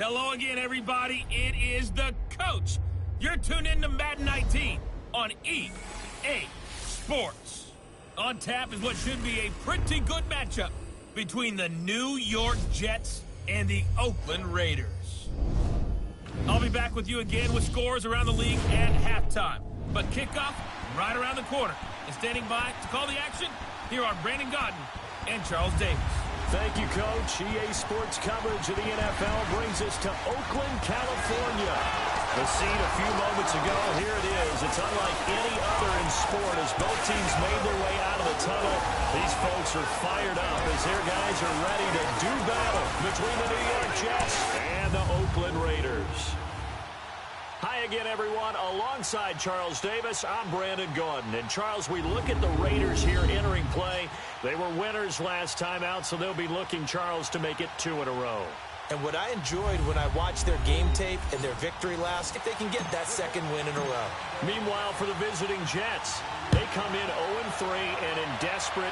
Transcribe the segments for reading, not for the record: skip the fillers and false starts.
Hello again, everybody. It is the coach. You're tuned in to Madden 19 on EA Sports. On tap is what should be a pretty good matchup between the New York Jets and the Oakland Raiders. I'll be back with you again with scores around the league at halftime. But kickoff right around the corner. And standing by to call the action, here are Brandon Godden and Charles Davis. Thank you, Coach. EA Sports coverage of the NFL brings us to Oakland, California. The scene a few moments ago, here it is. It's unlike any other in sport as both teams made their way out of the tunnel. These folks are fired up as their guys are ready to do battle between the New York Jets and the Oakland Raiders. Hi again, everyone. Alongside Charles Davis, I'm Brandon Gaudin. And, Charles, we look at the Raiders here entering play. They were winners last time out, so they'll be looking, Charles, to make it 2 in a row. And what I enjoyed when I watched their game tape and their victory last, if they can get that second win in a row. Meanwhile, for the visiting Jets, they come in 0-3 and in desperate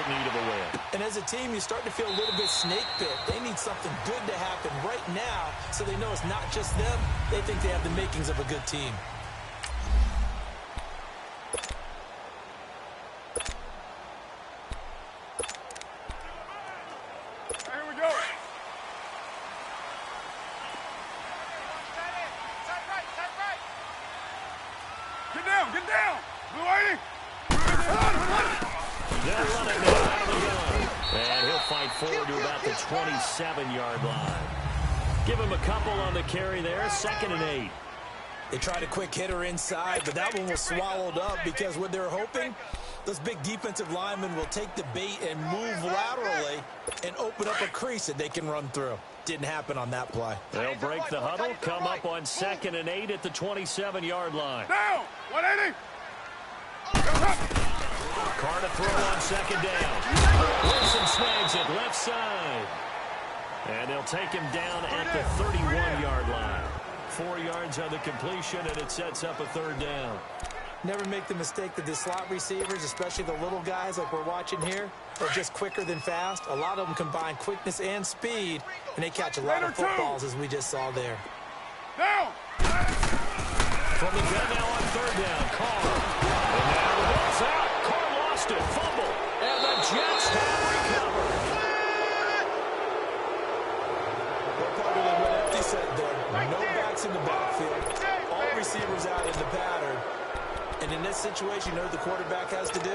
need of a win. And as a team, you start to feel a little bit snake bit. They need something good to happen right now so they know it's not just them. They think they have the makings of a good team. Here we go. Get down! Blue 80! They'll run it now out of the gun. And he'll fight forward to about the 27-yard line. Give him a couple on the carry there, 2nd and 8. They tried a quick hitter inside, but that one was swallowed up because what they're hoping, those big defensive linemen will take the bait and move laterally and open up a crease that they can run through. Didn't happen on that play. They'll break the huddle, come up on 2nd and 8 at the 27-yard line. Down! 180! Carr to throw on 2nd down. Wilson snags it left side. And they'll take him down at the 31-yard line. 4 yards on the completion, and it sets up a 3rd down. Never make the mistake that the slot receivers, especially the little guys like we're watching here, are just quicker than fast. A lot of them combine quickness and speed, and they catch a lot of footballs, as we just saw there. Down! From the gun now on 3rd down, Carr. And now the ball's out. Carr lost it, fumble, and the Jets have recovered. Well, probably like what Empty said there. No backs in the backfield. All receivers out in the pattern. And in this situation, you know what the quarterback has to do?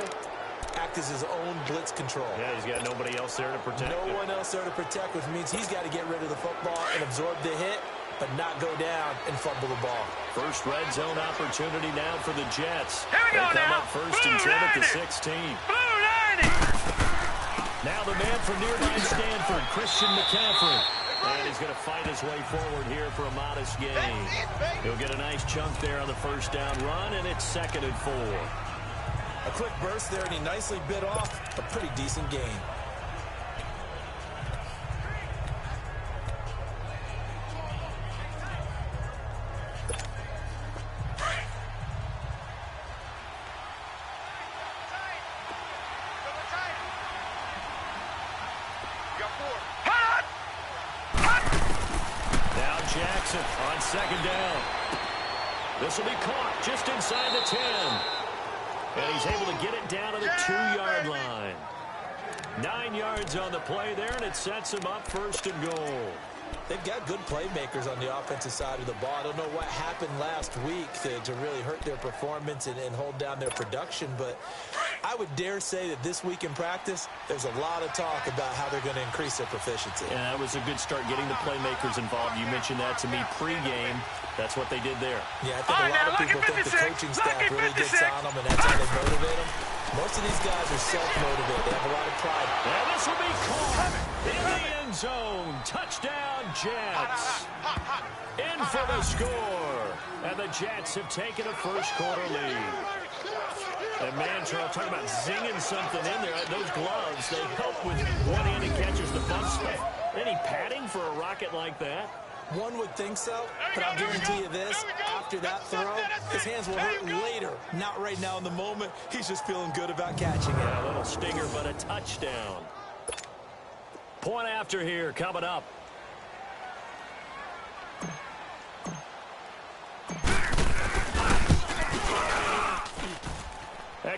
Act as his own blitz control. Yeah, he's got nobody else there to protect him. No one else there to protect, which means he's got to get rid of the football and absorb the hit, but not go down and fumble the ball. First red zone opportunity now for the Jets. Here we go they come now. up 1st and 10 at the 16. Blue 90! Now the man from nearby Stanford, Christian McCaffrey. And he's going to fight his way forward here for a modest gain. He'll get a nice chunk there on the 1st down run, and it's 2nd and 4. A quick burst there, and he nicely bit off a pretty decent gain. Jackson on 2nd down. This will be caught just inside the 10. And he's able to get it down to the 2-yard line. 9 yards on the play there, and it sets him up 1st and goal. They've got good playmakers on the offensive side of the ball. I don't know what happened last week to really hurt their performance and hold down their production, but I would dare say that this week in practice, there's a lot of talk about how they're going to increase their proficiency. Yeah, that was a good start getting the playmakers involved. You mentioned that to me pregame. That's what they did there. Yeah, I think a lot of people think the coaching staff really gets on them, and that's how they motivate them. Most of these guys are self-motivated. They have a lot of pride. And this will be caught in the end zone. Touchdown, Jets. In for the score. And the Jets have taken a 1st quarter lead. And man, Charles, talking about zinging something in there. Those gloves, they help with one-handed catches the bump spot. Any padding for a rocket like that? One would think so, but I'll guarantee you this, after that throw, his hands will hurt later. Not right now in the moment. He's just feeling good about catching it. Yeah, a little stinger, but a touchdown. Point after here, coming up.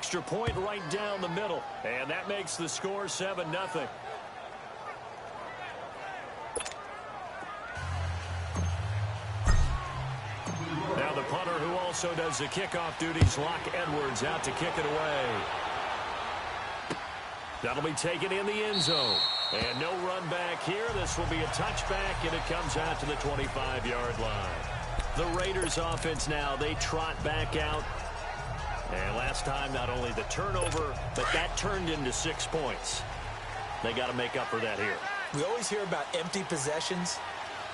extra point right down the middle. And that makes the score 7-0. Now the punter, who also does the kickoff duties, Locke Edwards, out to kick it away. That'll be taken in the end zone. And no run back here. This will be a touchback, and it comes out to the 25-yard line. The Raiders offense now, they trot back out. And last time, not only the turnover, but that turned into 6 points. They got to make up for that here. We always hear about empty possessions,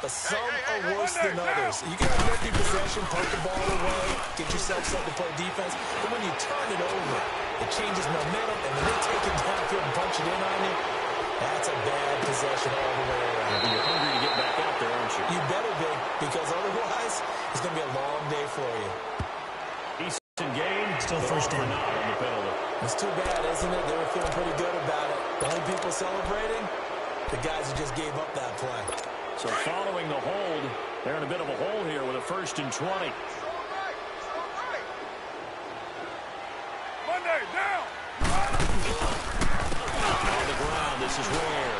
but some are worse than others. You can have an empty possession, poke the ball away, get yourself something to play defense. But when you turn it over, it changes momentum, and when they take it downfield and punch it in on you, that's a bad possession all the way around. You're hungry to get back out there, aren't you? You better be, because otherwise, it's going to be a long day for you. Decent game. Still first down. On the penalty. It's too bad, isn't it? They were feeling pretty good about it. The only people celebrating, the guys who just gave up that play. So following the hold, they're in a bit of a hole here with a 1st and 20. Monday, down! On the ground, this is Ware.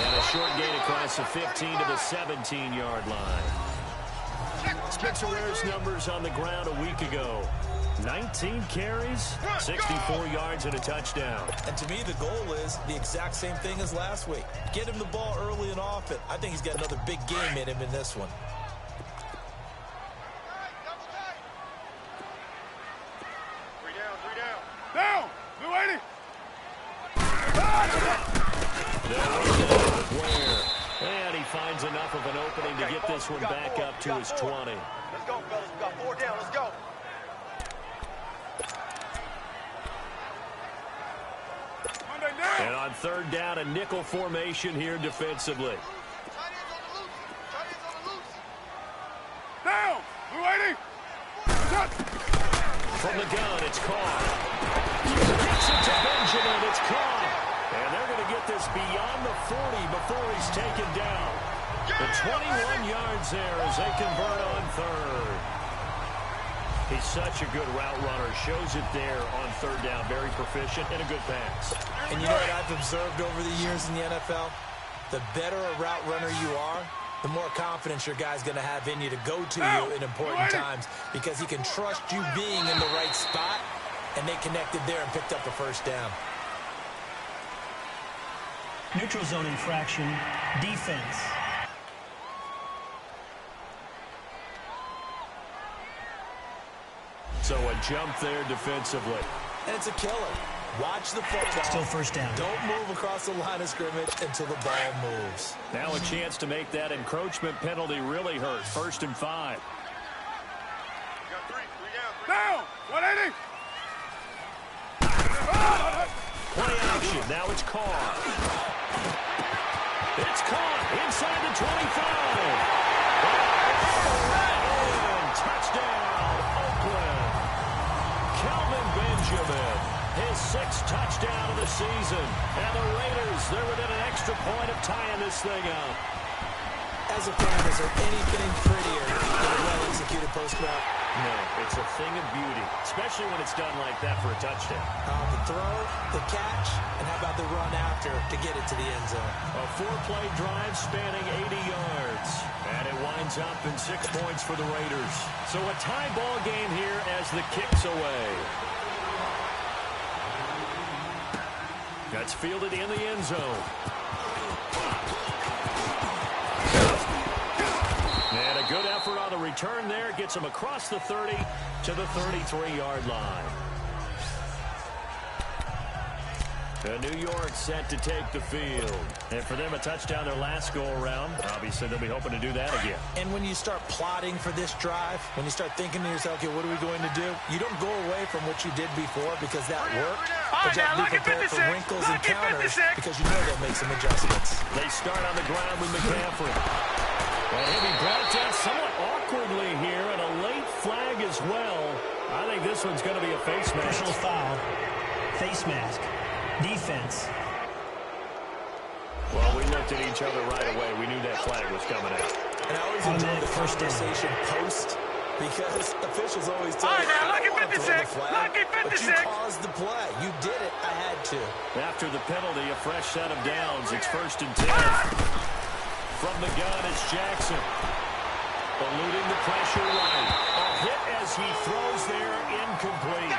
And a short gain across the 15 to the 17-yard line. Spencer Ware's numbers on the ground a week ago. 19 carries, 64 yards, and a touchdown. And to me, the goal is the exact same thing as last week. Get him the ball early and often. I think he's got another big game in him in this one. Three down. Down! Blue 80! Ware. And he finds enough of an opening to get this one back up to his 20. Let's go, fellas. We got 4 down. Let's go. Monday, down! And on 3rd down, a nickel formation here defensively. Down! Blue 80! Shut! From the gun, it's Carr. Gets it to Benjamin. It's Carr. And they're going to get this beyond the 40 before he's taken down. The 21 yards there as they convert on 3rd. He's such a good route runner. Shows it there on 3rd down. Very proficient and a good pass. And you know what I've observed over the years in the NFL? The better a route runner you are, the more confidence your guy's going to have in you to go to you in important times, because he can trust you being in the right spot, and they connected there and picked up a 1st down. Neutral zone infraction, defense. So a jump there defensively. And it's a killer. Watch the football. Still 1st down. Don't move across the line of scrimmage until the ball moves. Now a chance to make that encroachment penalty really hurt. 1st and 5. Got 3 down! 180! Play action. Now it's Carr. It's caught inside the 25. And touchdown, Oakland. Kelvin Benjamin, his 6th touchdown of the season. And the Raiders, they're within an extra point of tying this thing up. As a fan, is there anything prettier than a well-executed post route? No, it's a thing of beauty, especially when it's done like that for a touchdown. The throw, the catch, and how about the run after to get it to the end zone? A 4-play drive spanning 80 yards. And it winds up in 6 points for the Raiders. So a tie ball game here as the kick's away. That's fielded in the end zone. And a good effort on the return there. Gets him across the 30 to the 33-yard line. New York set to take the field. And for them, a touchdown their last go-around. Obviously, they'll be hoping to do that again. And when you start plotting for this drive, when you start thinking to yourself, okay, what are we going to do? You don't go away from what you did before because that worked. But you have to be prepared for wrinkles and counters because you know they'll make some adjustments. They start on the ground with McCaffrey. And he'll be brought down somewhat awkwardly here, and a late flag as well. I think this one's going to be a face mask. Personal foul. Face mask. Defense. Well, we looked at each other right away. We knew that flag was coming out. And I always enjoy the conversation post Because officials always tell you, now, I lucky don't want to throw the 56, flag, lucky but you 56. caused the play. You did it. I had to. After the penalty, a fresh set of downs. It's 1st and 10. From the gun, it's Jackson. Eluding the pressure right. A hit as he throws there, incomplete.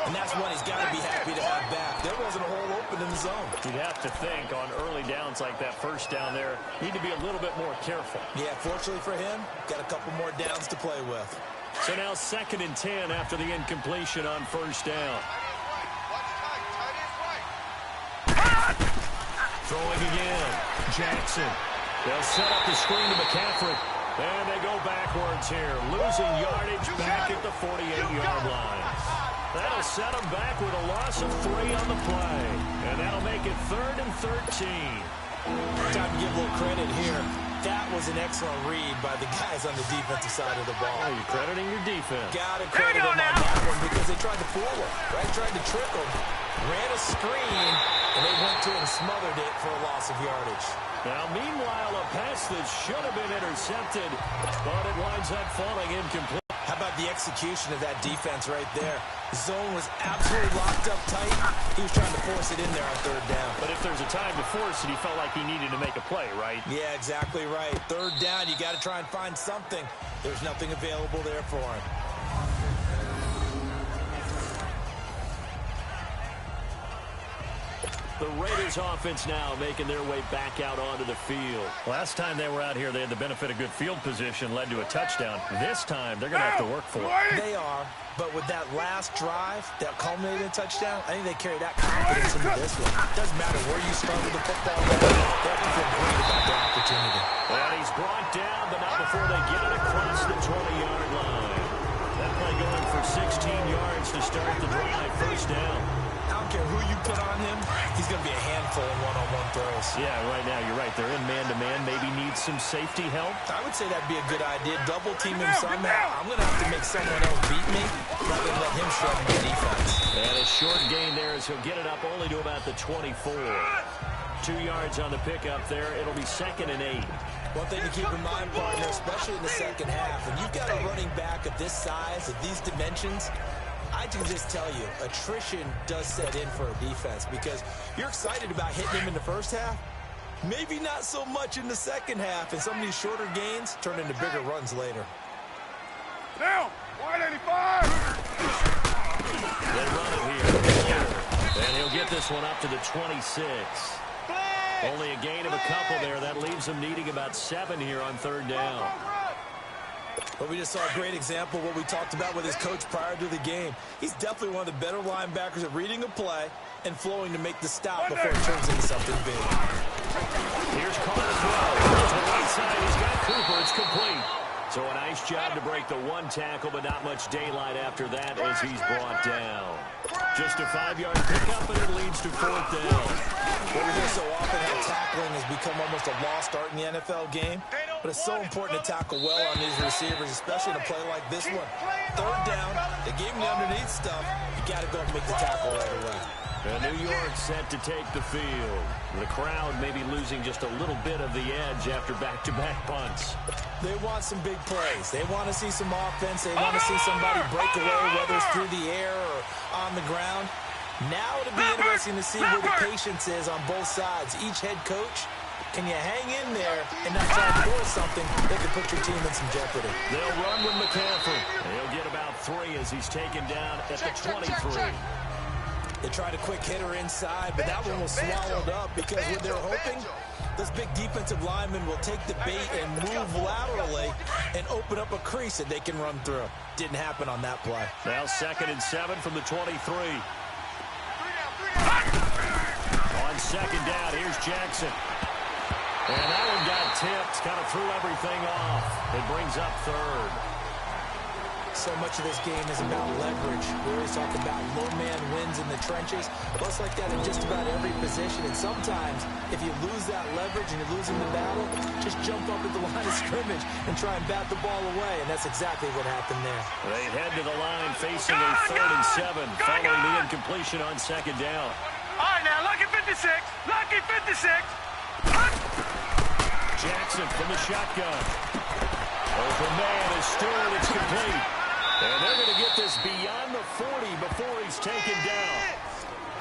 And that's one he's got to be happy to have back. There wasn't a hole open in the zone. You'd have to think on early downs like that first down there, need to be a little bit more careful. Yeah, fortunately for him, got a couple more downs to play with. So now 2nd and 10 after the incompletion on 1st down. Throwing again. Jackson. They'll set up the screen to McCaffrey. And they go backwards here. Losing yardage back at the 48-yard line. That'll set them back with a loss of 3 on the play. And that'll make it 3rd and 13. Time to give a little credit here. That was an excellent read by the guys on the defensive side of the ball. Oh, you're crediting your defense. Got to credit them on that one because they tried to fool him, right? Tried to trick him. Ran a screen, and they went to it and smothered it for a loss of yardage. Now, meanwhile, a pass that should have been intercepted, but it winds up falling incomplete. How about the execution of that defense right there? The zone was absolutely locked up tight. He was trying to force it in there on 3rd down. But if there's a time to force it, he felt like he needed to make a play, right? Yeah, exactly right. 3rd down, you got to try and find something. There's nothing available there for him. The Raiders offense now making their way back out onto the field. Last time they were out here, they had the benefit of good field position, led to a touchdown. This time, they're going to have to work for it. They are, but with that last drive, that culminated in a touchdown, I think they carry that confidence into this one. Doesn't matter where you start with the football, they have to feel great about their opportunity. And he's brought down, but not before they get it across the 20-yard line. That play going for 16 yards to start the drive. 1st down. I don't care who you put on him, he's going to be a handful in one-on-one throws. Yeah, right now, you're right. They're in man-to-man. Maybe needs some safety help. I would say that'd be a good idea. Double team him somehow. I'm going to have to make someone else beat me rather than let him shred the defense. And a short gain there as he'll get it up only to about the 24. 2 yards on the pickup there. It'll be 2nd and 8. One thing to keep in mind, partner, especially in the second half, when you've got a running back of this size, of these dimensions, I can just tell you, attrition does set in for a defense because you're excited about hitting him in the first half. Maybe not so much in the second half, and some of these shorter gains turn into bigger runs later. Down, 185. They run it here. And he'll get this one up to the 26. Only a gain of a couple there. That leaves him needing about 7 here on 3rd down. But we just saw a great example of what we talked about with his coach prior to the game. He's definitely one of the better linebackers at reading a play and flowing to make the stop before it turns into something big. Here's Carter throw. To the right side, he's got Cooper. It's complete. So a nice job to break the 1 tackle, but not much daylight after that as he's brought down. Just a 5-yard pickup, and it leads to 4th down. Well, we hear so often how tackling has become almost a lost art in the NFL game, but it's so important to tackle well on these receivers, especially in a play like this one. 3rd down, they gave him the underneath stuff. You got to go and make the tackle right away. And New York set to take the field. The crowd maybe losing just a little bit of the edge after back-to-back punts. They want some big plays. They want to see some offense. They want to see somebody break away, whether it's through the air or on the ground. Now it'll be interesting to see where the patience is on both sides. Each head coach, can you hang in there and not try to force something that could put your team in some jeopardy? They'll run with McCaffrey. He'll get about 3 as he's taken down at the 23. They tried a quick hitter inside, but that one was swallowed up because what they're hoping, this big defensive lineman will take the bait and move laterally and open up a crease that they can run through. Didn't happen on that play. Now 2nd and 7 from the 23. On 2nd down, here's Jackson. And that one got tipped, kind of threw everything off. It brings up 3rd. So much of this game is about leverage. We always talk about low man wins in the trenches. Well, it's like that in just about every position. And sometimes, if you lose that leverage and you're losing the battle, just jump up at the line of scrimmage and try and bat the ball away. And that's exactly what happened there. They head to the line facing a 3rd and 7 following the incompletion on 2nd down. All right, now, lucky 56. Lucky 56. Jackson from the shotgun. Open man is Stewart. It's complete. And they're going to get this beyond the 40 before he's taken down.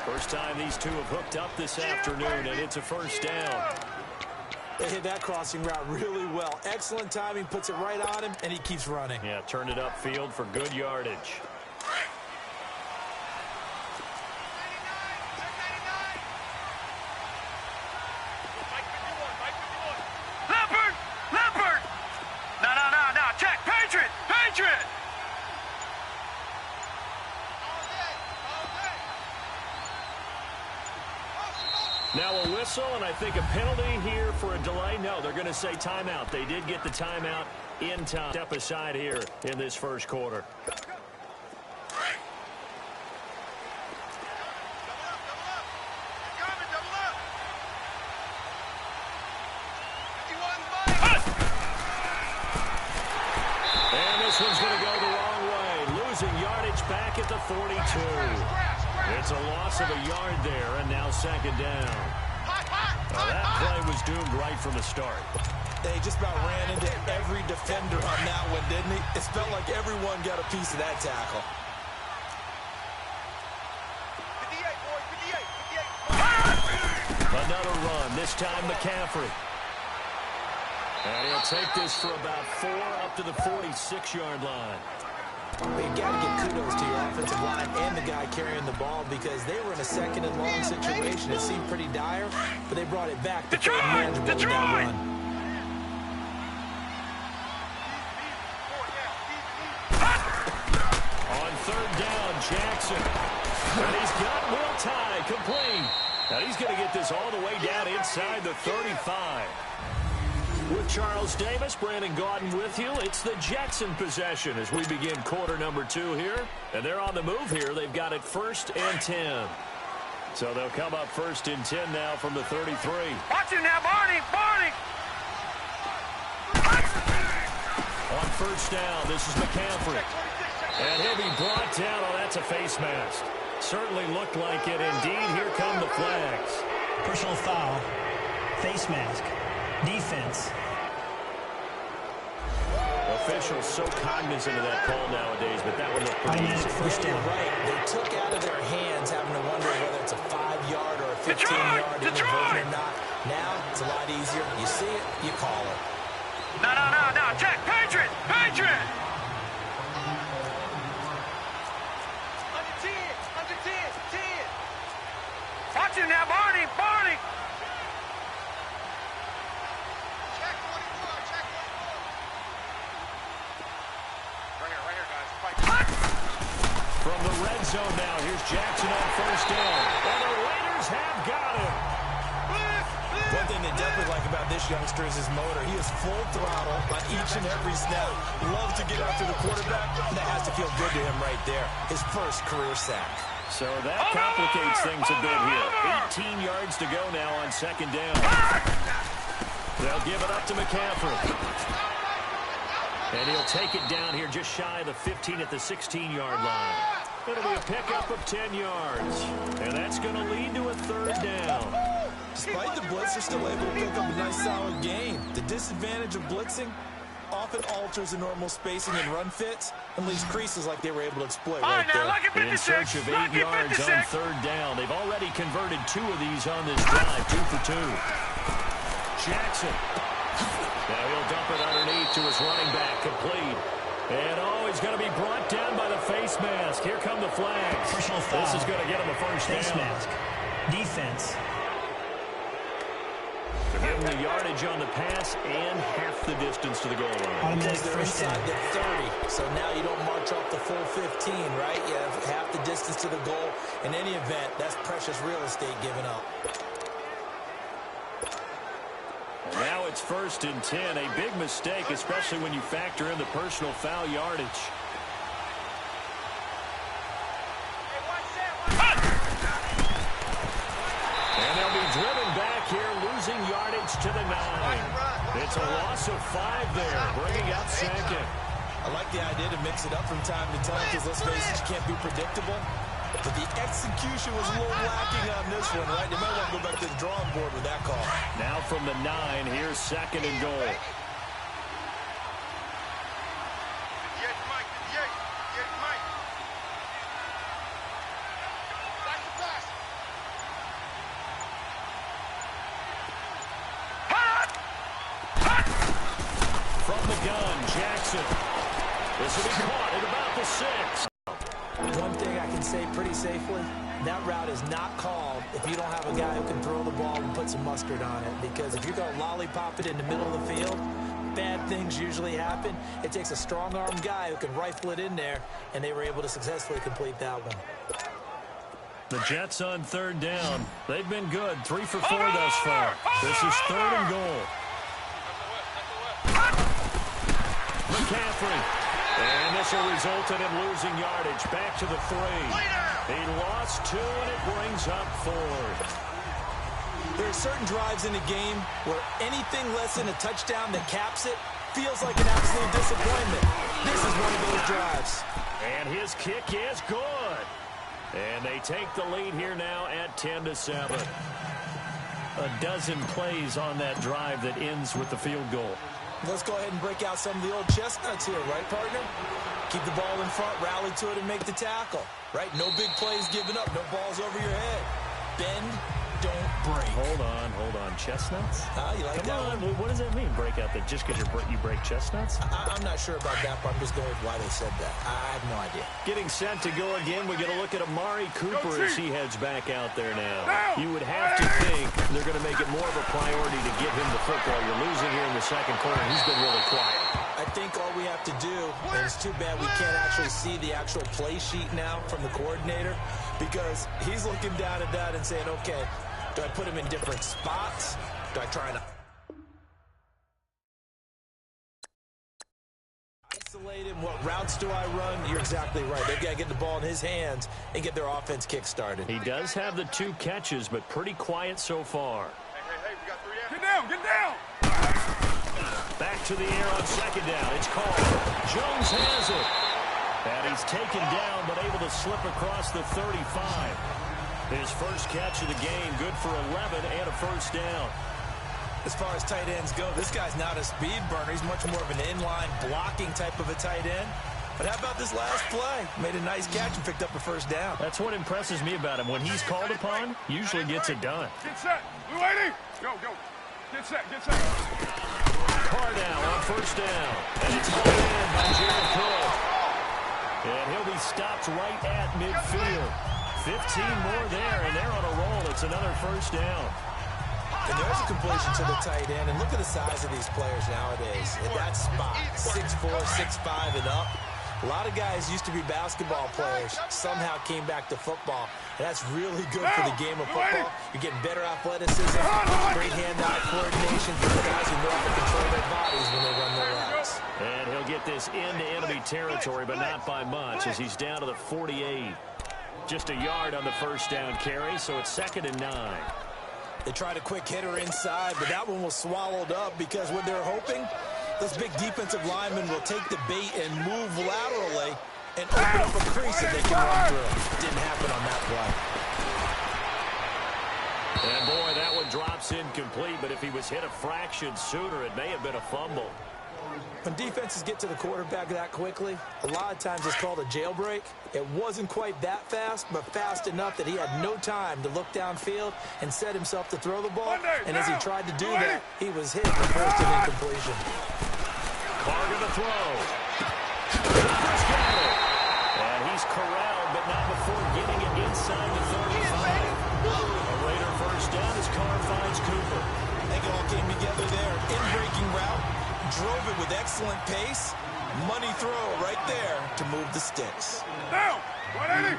First time these two have hooked up this afternoon, and it's a first down. They hit that crossing route really well. Excellent timing, puts it right on him, and he keeps running. Yeah, turned it upfield for good yardage. Leopard! No, check, Patriot! Now a whistle, and I think a penalty here for a delay. No, they're going to say timeout. They did get the timeout in time. Step aside here in this first quarter. And this one's going to go the wrong way. Losing yardage back at the 42. It's a loss of a yard there, and now second down. That play was doomed right from the start. They just about ran into every defender on that one, didn't he? It felt like everyone got a piece of that tackle. 58, boys, 58. Another run, this time McCaffrey. And he'll take this for about 4 up to the 46-yard line. You've got to give kudos to your offensive line and the guy carrying the ball because they were in a second and long situation. It seemed pretty dire, but they brought it back to play manageable with that run. On third down, Jackson. And he's got Will Tye complete. Now he's going to get this all the way down inside the 35. With Charles Davis, Brandon Gaudin with you. It's the Jackson possession as we begin quarter number 2 here. And they're on the move here. They've got it 1st and 10. So they'll come up 1st and 10 now from the 33. Watch him now, Barney! On first down, this is McCaffrey. And he'll be brought down. Oh, that's a face mask. Certainly looked like it. Indeed, here come the flags. Personal foul. Face mask. Defense. Officials so cognizant of that call nowadays, but that one looked pretty easy. First down. Right. They took out of their hands having to wonder whether it's a 5-yard or a 15-yard inversion or not. Now, it's a lot easier. You see it, you call it. No, check, Patriot! Under 10! Watch him now, Barney! Check 24. Right here, guys. Fight. From the red zone now, here's Jackson on first down. And the Raiders have got him. One thing they definitely like about this youngster is his motor. He is full throttle on each and every snap. Loves to get after the quarterback. That has to feel good to him right there. His first career sack. So that complicates things a bit here. 18 yards to go now on second down. They'll give it up to McCaffrey. And he'll take it down here just shy of the 15 at the 16-yard line. It'll be a pickup of 10 yards. And that's going to lead to a third down. Despite the blitz, they're still able to pick up a nice solid gain. The disadvantage of blitzing often alters the normal spacing and run fits and leaves creases like they were able to exploit right there. In search of 8 yards on third down. They've already converted 2 of these on this drive, 2 for 2. Jackson. Now he'll dump it underneath to his running back, complete. And he's going to be brought down by the face mask. Here come the flags. Personal foul. This is going to get him a first Face down. mask. Defense. They're getting the yardage on the pass and half the distance to the goal line. Automatic They're first inside down. the 30, so now you don't march off the full 15, right? You have half the distance to the goal. In any event, that's precious real estate given up. And now it's 1st and 10. A big mistake, especially when you factor in the personal foul yardage. And they'll be driven back here, losing yardage to the 9. It's a loss of 5 there, bringing up second. I like the idea to mix it up from time to time because, let's face it, you can't be predictable. But the execution was a little lacking on this one, right? They might want to go back to the drawing board with that call. Now from the 9, here's 2nd and goal. Wilson. This will be caught at about the 6. One thing I can say pretty safely, that route is not called if you don't have a guy who can throw the ball and put some mustard on it. Because if you're going to lollipop it in the middle of the field, bad things usually happen. It takes a strong-armed guy who can rifle it in there, and they were able to successfully complete that one. The Jets on 3rd down. They've been good. 3 for 4 thus far. This is 3rd and goal. McCaffrey. And this will result in him losing yardage. Back to the 3. He lost 2, and it brings up 4th. There are certain drives in a game where anything less than a touchdown that caps it feels like an absolute disappointment. This is one of those drives. And his kick is good. And they take the lead here now at 10-7. A dozen plays on that drive that ends with the field goal. Let's go ahead and break out some of the old chestnuts here, right, partner? Keep the ball in front, rally to it, and make the tackle, right? No big plays given up, no balls over your head. Bend, don't break. Hold on. Chestnuts? You like that one? What does that mean, break out? That just because you break chestnuts? I'm not sure about that, but I'm just going with why they said that. I have no idea. Getting set to go again. We get a look at Amari Cooper as he heads back out there now. You would have to think they're going to make it more of a priority to get him the football. You're losing here in the second quarter. He's been really quiet. I think all we have to do, and it's too bad we can't actually see the actual play sheet now from the coordinator, because he's looking down at that and saying, okay, do I put him in different spots? Do I try to isolate him? What routes do I run? You're exactly right. They've got to get the ball in his hands and get their offense kick-started. He does have the 2 catches, but pretty quiet so far. Hey, we got 3 down. Get down! Back to the air on 2nd down. It's called. Jones has it. And he's taken down, but able to slip across the 35. His first catch of the game, good for 11 and a first down. As far as tight ends go, this guy's not a speed burner. He's much more of an inline blocking type of a tight end. But how about this last play? Made a nice catch and picked up a first down. That's what impresses me about him. When he's called upon, usually gets it done. Get set. Blue 80. Go. Get set. Carr now on first down. And it's hauled in by Jared Cook. And he'll be stopped right at midfield. 15 more there, and they're on a roll. It's another first down. And there's a completion to the tight end. And look at the size of these players nowadays. At that spot, 6'4", 6'5", and up. A lot of guys used to be basketball players, somehow came back to football. And that's really good for the game of football. You're getting better athleticism, great hand-eye coordination for the guys who know how to control their bodies when they run their routes. And he'll get this into enemy territory, but not by much, as he's down to the 48. Just a yard on the first down carry, so it's 2nd and 9. They tried a quick hitter inside, but that one was swallowed up because what they're hoping, this big defensive lineman will take the bait and move laterally and open up a crease that they can run through. Didn't happen on that play. And boy, that one drops incomplete, but if he was hit a fraction sooner, it may have been a fumble. When defenses get to the quarterback that quickly, a lot of times it's called a jailbreak. It wasn't quite that fast, but fast enough that he had no time to look downfield and set himself to throw the ball. And as he tried to do that, he was hit and forced an incompletion. Carr to the throw. Cooper's got it. And he's corralled, but not before getting it inside the 35. A Raider first down as Carr finds Cooper. I think it all came together there. In-breaking route. Drove it with excellent pace. Money throw right there to move the sticks. Down! 180!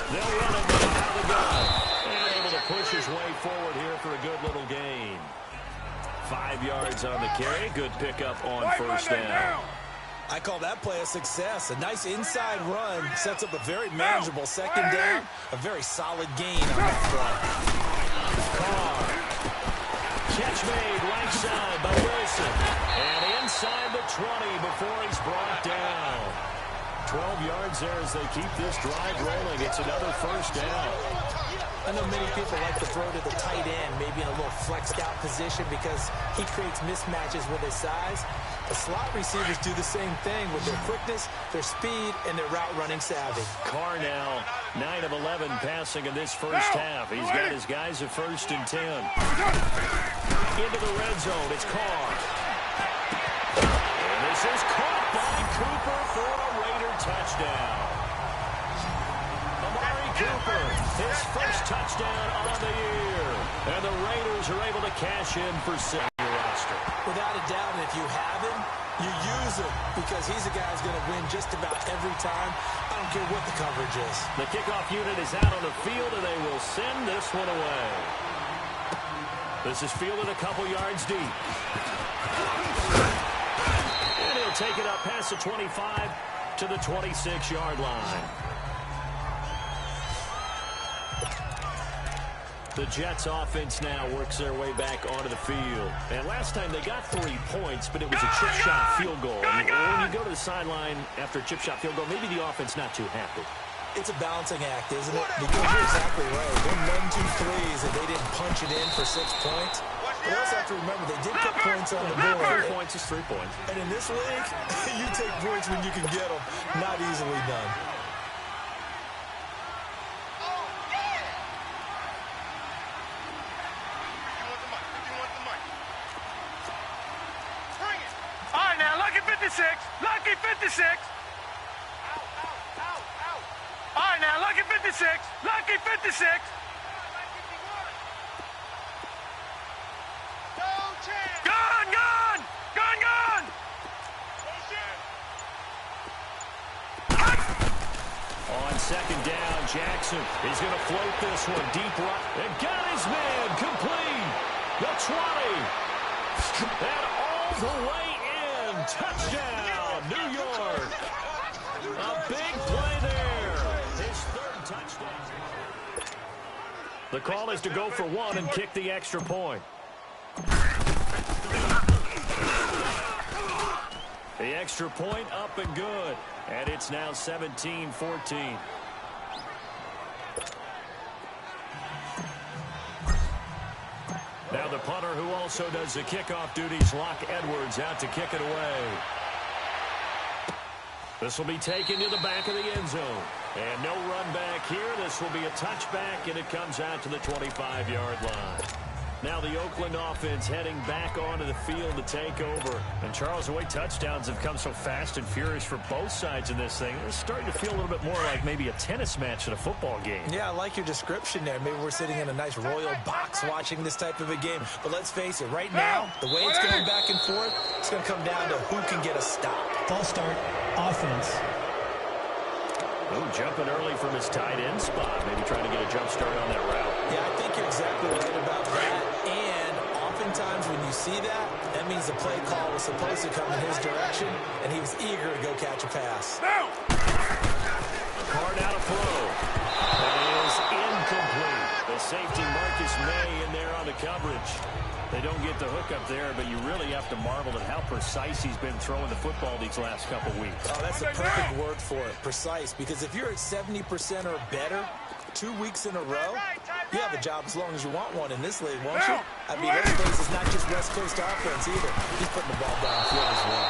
They'll run it out of the gun. And able to push his way forward here for a good little gain. 5 yards on the carry. Good pickup on first down. I call that play a success. A nice inside run sets up a very manageable 2nd down. A very solid gain on that play. Carr. Catch made right side by Wilson. And inside the 20 before he's brought down. 12 yards there as they keep this drive rolling. It's another first down. I know many people like to throw to the tight end, maybe in a little flexed out position because he creates mismatches with his size. The slot receivers do the same thing with their quickness, their speed, and their route running savvy. Carr now 9 of 11 passing in this first half. He's got his guys at 1st and 10. Into the red zone, it's Carr. touchdown on the year. And the Raiders are able to cash in for 7 roster. Without a doubt, and if you have him, you use him because he's a guy who's going to win just about every time. I don't care what the coverage is. The kickoff unit is out on the field, and they will send this one away. This is fielded a couple yards deep. And he'll take it up past the 25 to the 26-yard line. The Jets offense now works their way back onto the field. And last time they got 3 points, but it was a chip shot field goal. And when you go to the sideline after a chip shot field goal, maybe the offense not too happy. It's a balancing act, isn't it? Because you're exactly right. 1, 2, 3s, and they didn't punch it in for 6 points. But you also have to remember, they did put points on the board. 3 points is 3 points. And in this league, you take points when you can get them. Not easily done. All right, now, lucky 56. Lucky 56. All right, now, lucky 56. Lucky 56. Gone, gone. Gone, gone. On second down, Jackson is going to float this one deep right. And got his man complete. The 20. And all the way in. Touchdown, New York. A big play there. His 3rd touchdown. The call is to go for 1 and kick the extra point. The extra point up and good. And it's now 17-14. Now the punter who also does the kickoff duties, Locke Edwards, out to kick it away. This will be taken to the back of the end zone. And no run back here. This will be a touchback, and it comes out to the 25-yard line. Now the Oakland offense heading back onto the field to take over. And Charles, the way touchdowns have come so fast and furious for both sides in this thing, it's starting to feel a little bit more like maybe a tennis match at a football game. Yeah, I like your description there. Maybe we're sitting in a nice royal box watching this type of a game. But let's face it, right now, the way it's going back and forth, it's going to come down to who can get a stop. False start, offense. Oh, jumping early from his tight end spot. Maybe trying to get a jump start on that route. Yeah, I think you're exactly right about that. And oftentimes when you see that, that means the play call was supposed to come in his direction, and he was eager to go catch a pass. Hard out of flow. That is incomplete. The safety Marcus May in there on the coverage. They don't get the hook up there, but you really have to marvel at how precise he's been throwing the football these last couple weeks. Oh, that's the perfect word for it, precise. Because if you're at 70% or better 2 weeks in a row, you have a job as long as you want one in this league, won't you? I mean, let's face it, it's not just West Coast offense either. He's putting the ball downfield as well.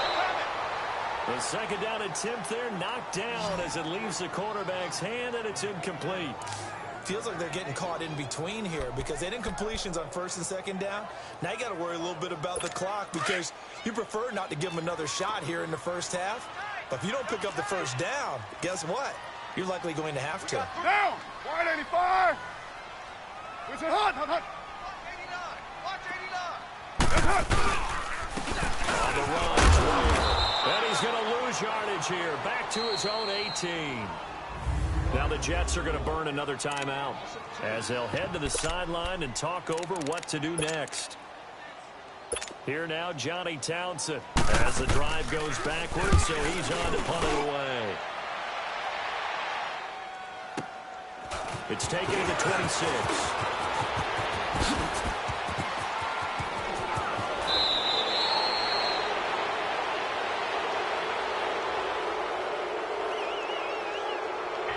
The second down attempt there knocked down as it leaves the quarterback's hand, and it's incomplete. Feels like they're getting caught in between here because they didn't completions on 1st and 2nd down. Now you got to worry a little bit about the clock because you prefer not to give them another shot here in the first half. But if you don't pick up the first down, guess what? You're likely going to have to. Down! Wide 85! It's a hot, hot, hot! Watch 89! On the run, and he's going to lose yardage here. Back to his own 18. Now the Jets are going to burn another timeout as they'll head to the sideline and talk over what to do next. Here now, Johnny Townsend as the drive goes backwards, so he's on to punt it away. It's taken to the 26.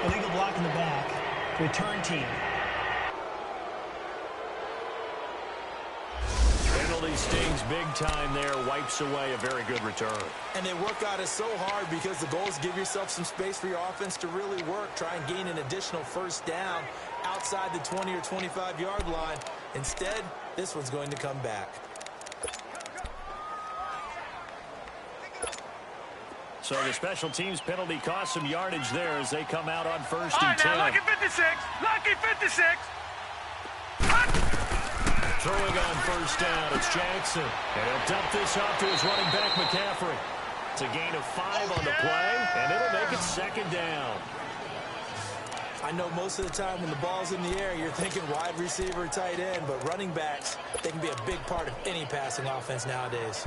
Illegal block in the back. Return team. Penalty stings big time there. Wipes away a very good return. And they work out it so hard because the goal is give yourself some space for your offense to really work. Try and gain an additional first down outside the 20 or 25-yard line. Instead, this one's going to come back. So the special teams penalty cost some yardage there as they come out on 1st and 10. All right, now, lucky 56. Lucky 56. throwing on first down. It's Jackson. And he'll dump this off to his running back, McCaffrey. It's a gain of 5 on the play, and it'll make it second down. I know most of the time when the ball's in the air, you're thinking wide receiver, tight end, but running backs, they can be a big part of any passing offense nowadays.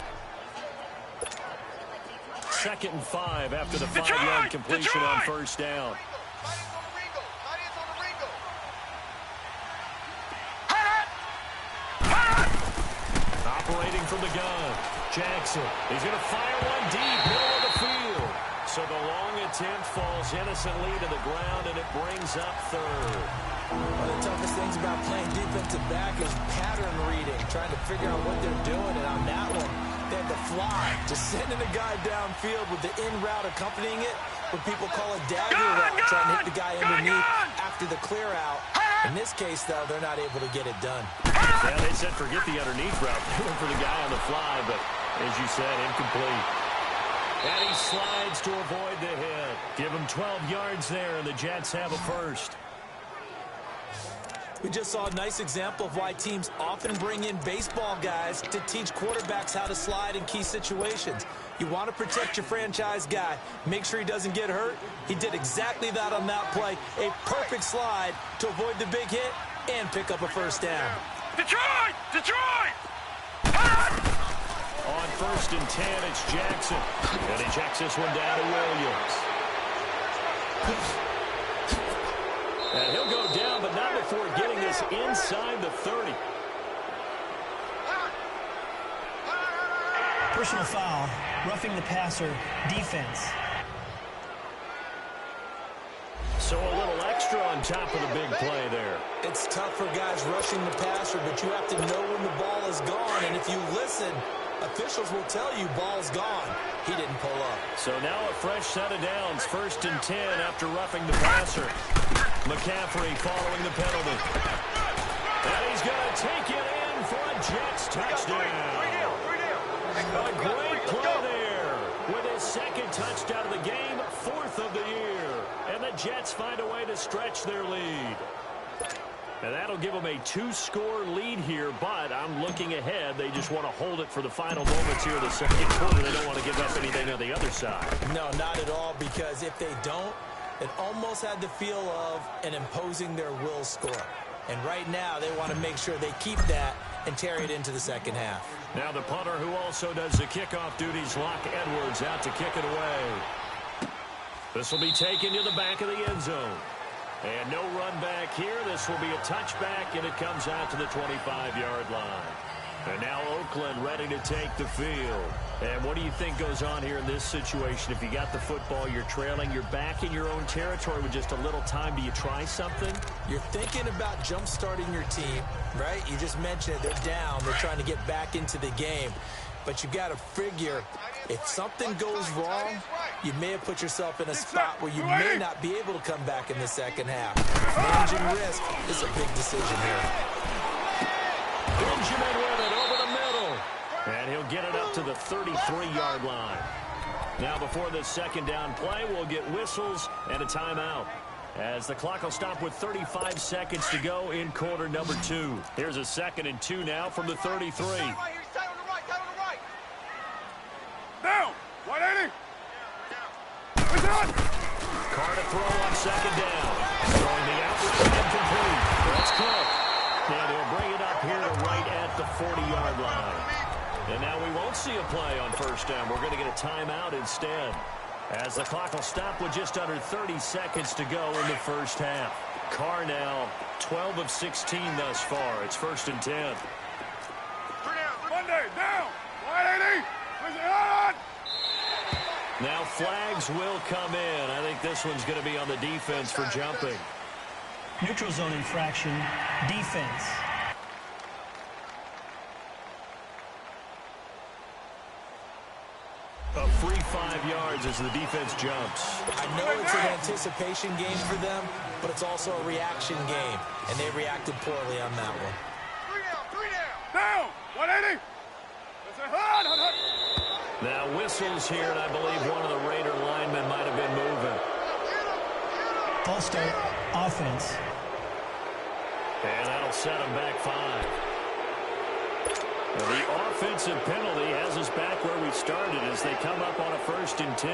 2nd and 5 after the 5-yard completion on first down. Operating from the gun, Jackson. He's going to fire one deep, middle of the field. So the long attempt falls innocently to the ground, and it brings up 3rd. One of the toughest things about playing defensive back is pattern reading, trying to figure out what they're doing. And on that one, they had to fly, just sending a guy downfield with the in route accompanying it, what people call a dagger route, trying to hit the guy underneath after the clear out. In this case, though, they're not able to get it done. Yeah, they said forget the underneath route. They went for the guy on the fly, but as you said, incomplete. And he slides to avoid the hit. Give him 12 yards there, and the Jets have a first. We just saw a nice example of why teams often bring in baseball guys to teach quarterbacks how to slide in key situations. You want to protect your franchise guy. Make sure he doesn't get hurt. He did exactly that on that play. A perfect slide to avoid the big hit and pick up a first down. Detroit! Detroit! On 1st and 10, it's Jackson. And he checks this one down to Williams. And he'll go down, but not before getting this inside the 30. Personal foul, roughing the passer, defense. So a little extra on top of the big play there. It's tough for guys rushing the passer, but you have to know when the ball is gone. And if you listen, officials will tell you ball's gone. He didn't pull up. So now a fresh set of downs. 1st and 10 after roughing the passer. McCaffrey following the penalty. And he's going to take it in for a Jets touchdown. A great play there with his 2nd touchdown of the game, 4th of the year. And the Jets find a way to stretch their lead. And that'll give them a 2-score lead here, but I'm looking ahead. They just want to hold it for the final moments here of the 2nd quarter. They don't want to give up anything on the other side. No, not at all, because if they don't, it almost had the feel of an imposing their will score. And right now, they want to make sure they keep that and carry it into the 2nd half. Now the punter who also does the kickoff duties, Locke Edwards, out to kick it away. This will be taken to the back of the end zone. And no run back here. This will be a touchback, and it comes out to the 25-yard line. And now Oakland ready to take the field. And what do you think goes on here in this situation? If you got the football, you're trailing, you're back in your own territory with just a little time. Do you try something? You're thinking about jump-starting your team, right? You just mentioned it. They're down. They're trying to get back into the game. But you got to figure, if something goes wrong, you may have put yourself in a spot where you may not be able to come back in the 2nd half. Managing risk is a big decision here. Benjamin with it over the middle. And he'll get it up to the 33-yard line. Now before this 2nd down play, we'll get whistles and a timeout, as the clock will stop with 35 seconds to go in quarter number 2. Here's a 2nd and 2 now from the 33. Down! 180! It's on! Carr to throw on 2nd down. Throwing the outright incomplete. That's Cook. And he'll bring it up here to right at the 40-yard line. And now we won't see a play on 1st down. We're going to get a timeout instead, as the clock will stop with just under 30 seconds to go in the 1st half. Carr now 12 of 16 thus far. It's 1st and 10. Monday, down! 180! On! Now flags will come in. I think this one's going to be on the defense for jumping. Neutral zone infraction, defense. A free 5 yards as the defense jumps. I know it's an anticipation game for them, but it's also a reaction game, and they reacted poorly on that one. 3 down! Down! 180! Now whistles here, and I believe one of the Raider linemen might have been moving. False start, offense. And that'll set them back 5. Well, the offensive penalty has us back where we started as they come up on a 1st and 10.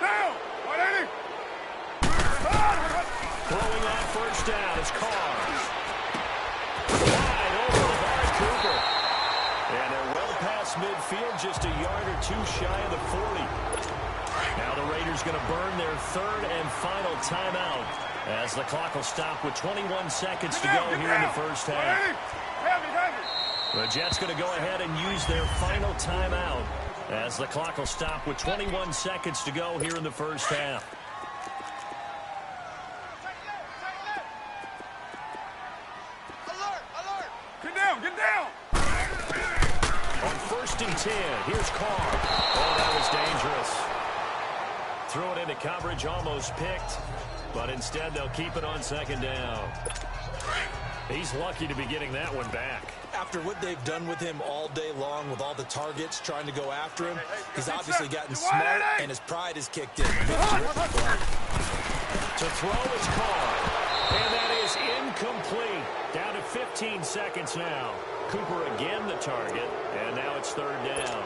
Down! 180! Throwing on 1st down is Carr. Wide over the bar, Cooper. And they're well past midfield, just a yard or two shy of the 40. Now the Raiders going to burn their 3rd and final timeout as the clock will stop with 21 seconds to go here in the 1st half. The Jets going to go ahead and use their final timeout as the clock will stop with 21 seconds to go here in the 1st half. Get down! Get down! On 1st and 10, here's Carr. Oh, that was dangerous. Threw it into coverage, almost picked, but instead they'll keep it on 2nd down. He's lucky to be getting that one back. After what they've done with him all day long with all the targets trying to go after him, he's obviously gotten smart and his pride has kicked in. To throw is Carr, and that is incomplete. Down to 15 seconds now. Cooper again the target, and now it's 3rd down.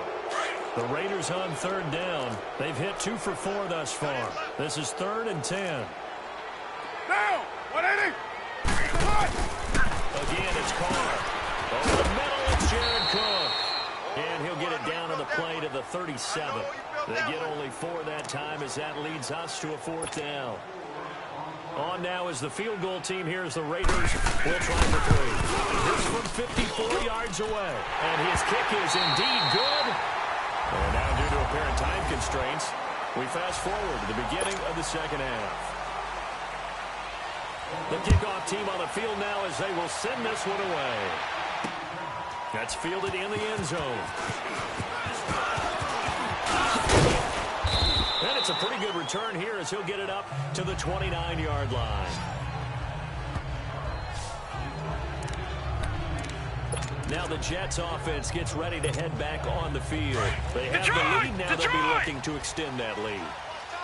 The Raiders on 3rd down. They've hit 2 for 4 thus far. This is 3rd and 10. Down! 180! Again, it's Carr. Over the middle, it's Jared Cook. And he'll get it down to the play to the 37. They get only 4 that time as that leads us to a 4th down. On now is the field goal team. Here's the Raiders. Will try for 3. This from 54 yards away. And his kick is indeed good. And now due to apparent time constraints, we fast forward to the beginning of the 2nd half. The kickoff team on the field now as they will send this one away. That's fielded in the end zone. And it's a pretty good return here as he'll get it up to the 29-yard line. Now the Jets offense gets ready to head back on the field. They have the lead now. They'll be looking to extend that lead.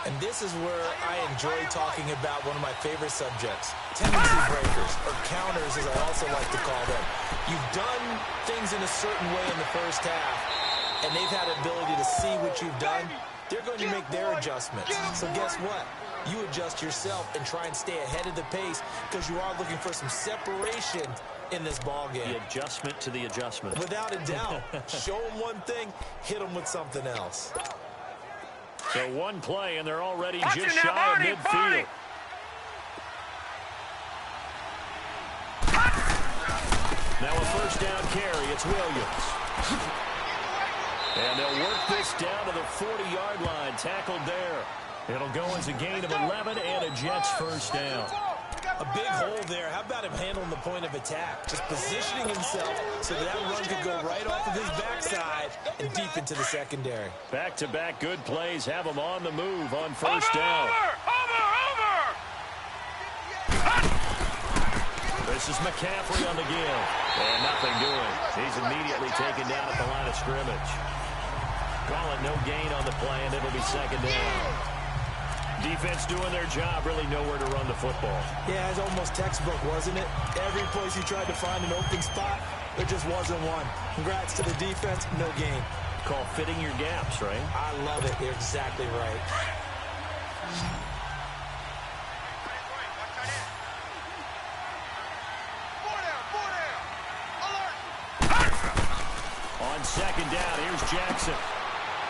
And this is where I enjoy talking about one of my favorite subjects, tendency breakers, or counters as I also like to call them. You've done things in a certain way in the 1st half, and they've had the ability to see what you've done. They're going to make their adjustments. So guess what? You adjust yourself and try and stay ahead of the pace because you are looking for some separation in this ball game. The adjustment to the adjustment. Without a doubt. Show them one thing, hit them with something else. So one play, and they're already just shy of midfield. Now a 1st down carry. It's Williams. And they'll work this down to the 40-yard line. Tackled there. It'll go as a gain of 11 and a Jets 1st down. A big hole there. How about him handling the point of attack? Just positioning himself so that run could go right off of his backside and deep into the secondary. Back-to-back good plays have him on the move on 1st down. Over! This is McCaffrey on the give. And nothing doing. He's immediately taken down at the line of scrimmage. Call it no gain on the play, and it'll be 2nd down. Defense doing their job, really nowhere to run the football. Yeah, it's almost textbook, wasn't it? Every place you tried to find an open spot, there just wasn't one. Congrats to the defense, no gain. Call fitting your gaps, right? I love it. You're exactly right. On 2nd down, here's Jackson.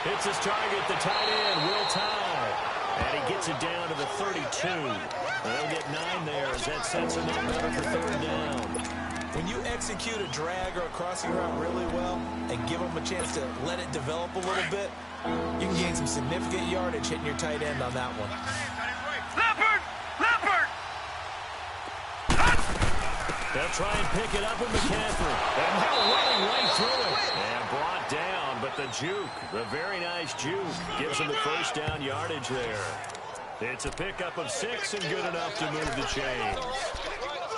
Hits his target, the tight end, Will Tye. And he gets it down to the 32. They'll get 9 there as that sets him up better for 3rd down. When you execute a drag or a crossing route really well and give them a chance to let it develop a little bit, you can gain some significant yardage hitting your tight end on that one. Leopard! They'll try and pick it up with McCaffrey. And now running right through it. And brought down, but the juke, the very nice juke, gives him the 1st down yardage there. It's a pickup of 6 and good enough to move the chains.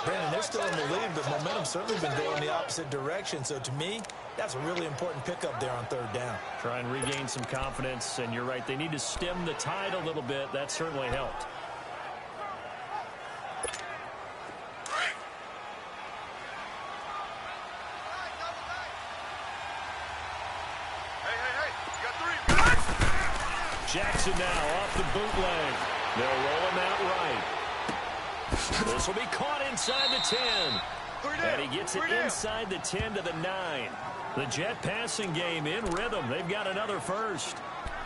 Brandon, they're still in the lead, but momentum's certainly been going the opposite direction. So to me, that's a really important pickup there on 3rd down. Try and regain some confidence, and you're right. They need to stem the tide a little bit. That certainly helped. Jackson now off the bootleg. They'll roll him out right. This will be caught inside the 10. And he gets it inside the 10 to the 9. The Jet passing game in rhythm. They've got another first.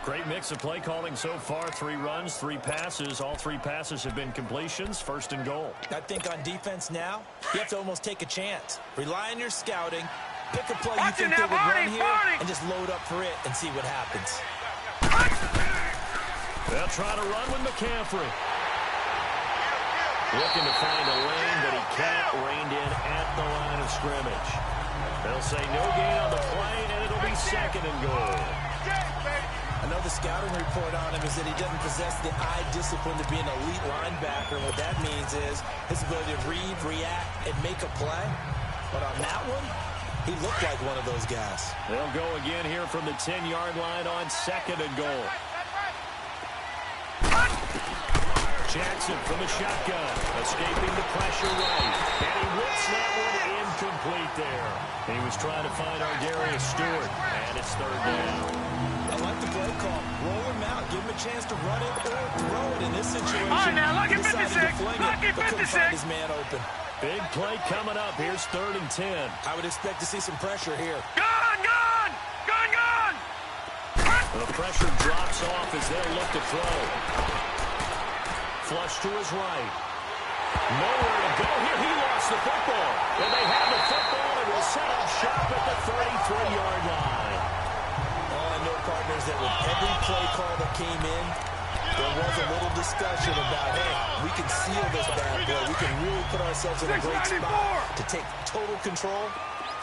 Great mix of play calling so far. 3 runs, 3 passes. All 3 passes have been completions. First and goal. I think on defense now, you have to almost take a chance. Rely on your scouting. Pick a play you think they would run here and just load up for it and see what happens. They'll try to run with McCaffrey. Looking to find a lane, but he can't. Reined in at the line of scrimmage. They'll say no gain on the play, and it'll be second and goal. I know the scouting report on him is that he doesn't possess the eye discipline to be an elite linebacker. And what that means is his ability to read, react, and make a play. But on that one, he looked like one of those guys. They'll go again here from the 10-yard line on second and goal. Jackson from the shotgun, escaping the pressure right. And he whips that one incomplete there. He was trying to find Darius Stewart, and it's third down. I like the play call. Roll him out. Give him a chance to run it or throw it in this situation. All right, now, lucky 56. Lucky 56. Find his man open. Big play coming up. Here's third and 10. I would expect to see some pressure here. Gone, gone, gone, gone. The pressure drops off as they'll look to throw. Flush to his right. Nowhere to go here. He lost the football. And they have the football and will set up shop at the 33-yard line. I know, partners, that with every play call that came in, there was a little discussion about, hey, we can seal this bad boy. We can really put ourselves in a great spot to take total control.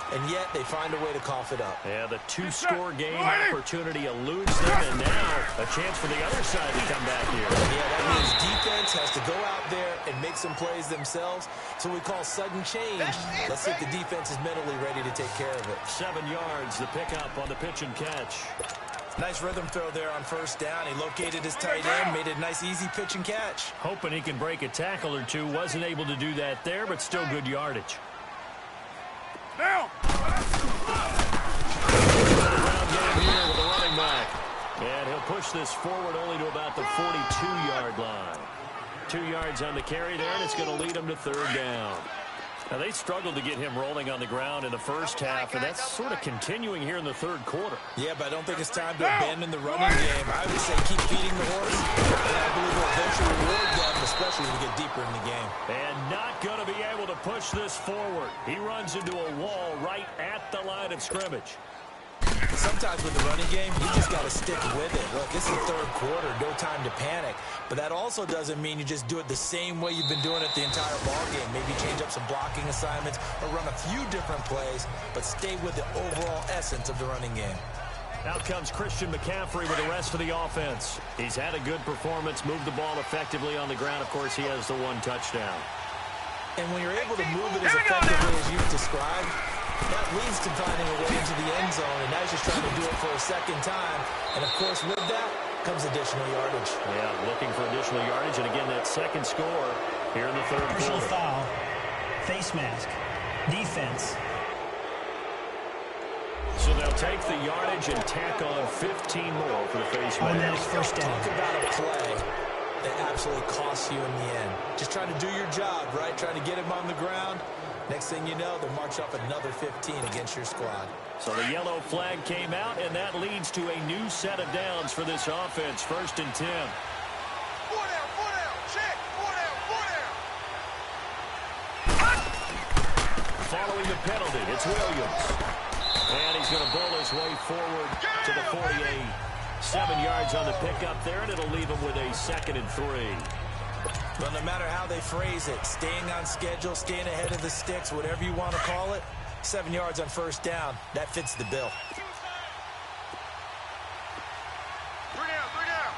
And yet they find a way to cough it up. Yeah, the 2-score game opportunity eludes them, and now a chance for the other side to come back here. Yeah, that means defense has to go out there and make some plays themselves. So we call sudden change. Let's see if the defense is mentally ready to take care of it. 7 yards, the pickup on the pitch and catch. Nice rhythm throw there on first down. He located his tight end, made it a nice, easy pitch and catch. Hoping he can break a tackle or two. Wasn't able to do that there, but still good yardage. Down. Here with the running back. And he'll push this forward only to about the 42-yard line. 2 yards on the carry there, and it's going to lead him to third down. Now, they struggled to get him rolling on the ground in the first half, and that's sort of continuing here in the third quarter. Yeah, but I don't think it's time to abandon the running game. I would say keep feeding the horse, and I believe we'll eventually reward them, especially when we get deeper in the game. And not going to be able to push this forward. He runs into a wall right at the line of scrimmage. Sometimes with the running game, you just got to stick with it. Look, this is the third quarter, no time to panic. But that also doesn't mean you just do it the same way you've been doing it the entire ball game. Maybe change up some blocking assignments or run a few different plays, but stay with the overall essence of the running game. Out comes Christian McCaffrey with the rest of the offense. He's had a good performance, moved the ball effectively on the ground. Of course, he has the 1 touchdown. And when you're able to move it as effectively as you've described, that leads to finding a way into the end zone, and now he's just trying to do it for a second time. And, of course, with that comes additional yardage. Yeah, looking for additional yardage. And, again, that second score here in the third Personal quarter. foul, face mask, defense. So they'll take the yardage and tack on 15 more for the face mask. Automatic first down. Talk about a play that absolutely costs you in the end. Just trying to do your job, right? Trying to get him on the ground. Next thing you know, they'll march up another 15 against your squad. So the yellow flag came out, and that leads to a new set of downs for this offense. First and 10. 4 down, check, 4 down. Following the penalty, it's Williams. And he's going to bull his way forward to the 48. 7 yards on the pickup there, and it'll leave him with a 2nd and 3. Well, no matter how they phrase it, staying on schedule, staying ahead of the sticks, whatever you want to call it, 7 yards on first down, that fits the bill. 3 down.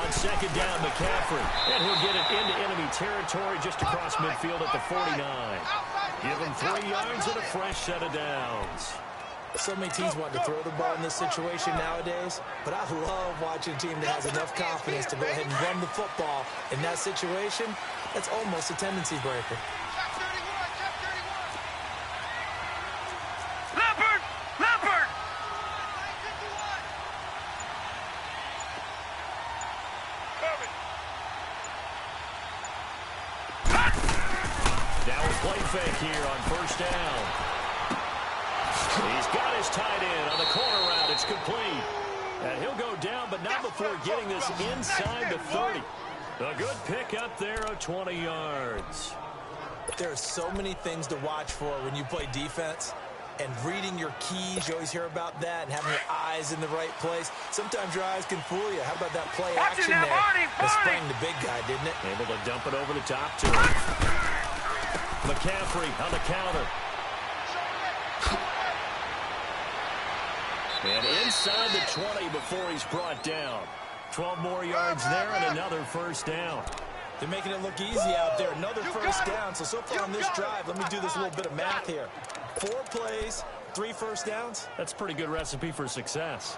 On second down, McCaffrey. And he'll get it into enemy territory just across midfield at the 49. Give him 3 yards and a fresh set of downs. So many teams want to throw the ball in this situation nowadays, but I love watching a team that has enough confidence to go ahead and run the football. In that situation, that's almost a tendency breaker. Leopard! Play fake here on first down. He's got his tight end on the corner route. It's complete. And he'll go down, but not before getting this inside the 30. A good pickup there of 20 yards. There are so many things to watch for when you play defense. And reading your keys, you always hear about that, and having your eyes in the right place. Sometimes your eyes can fool you. How about that play action there? That sprang the big guy, didn't it? Able to dump it over the top to him. McCaffrey on the counter. And inside the 20 before he's brought down. 12 more yards there and another first down. They're making it look easy out there. Another first down. So far on this drive, let me do this little bit of math here. 4 plays, 3 first downs. That's a pretty good recipe for success.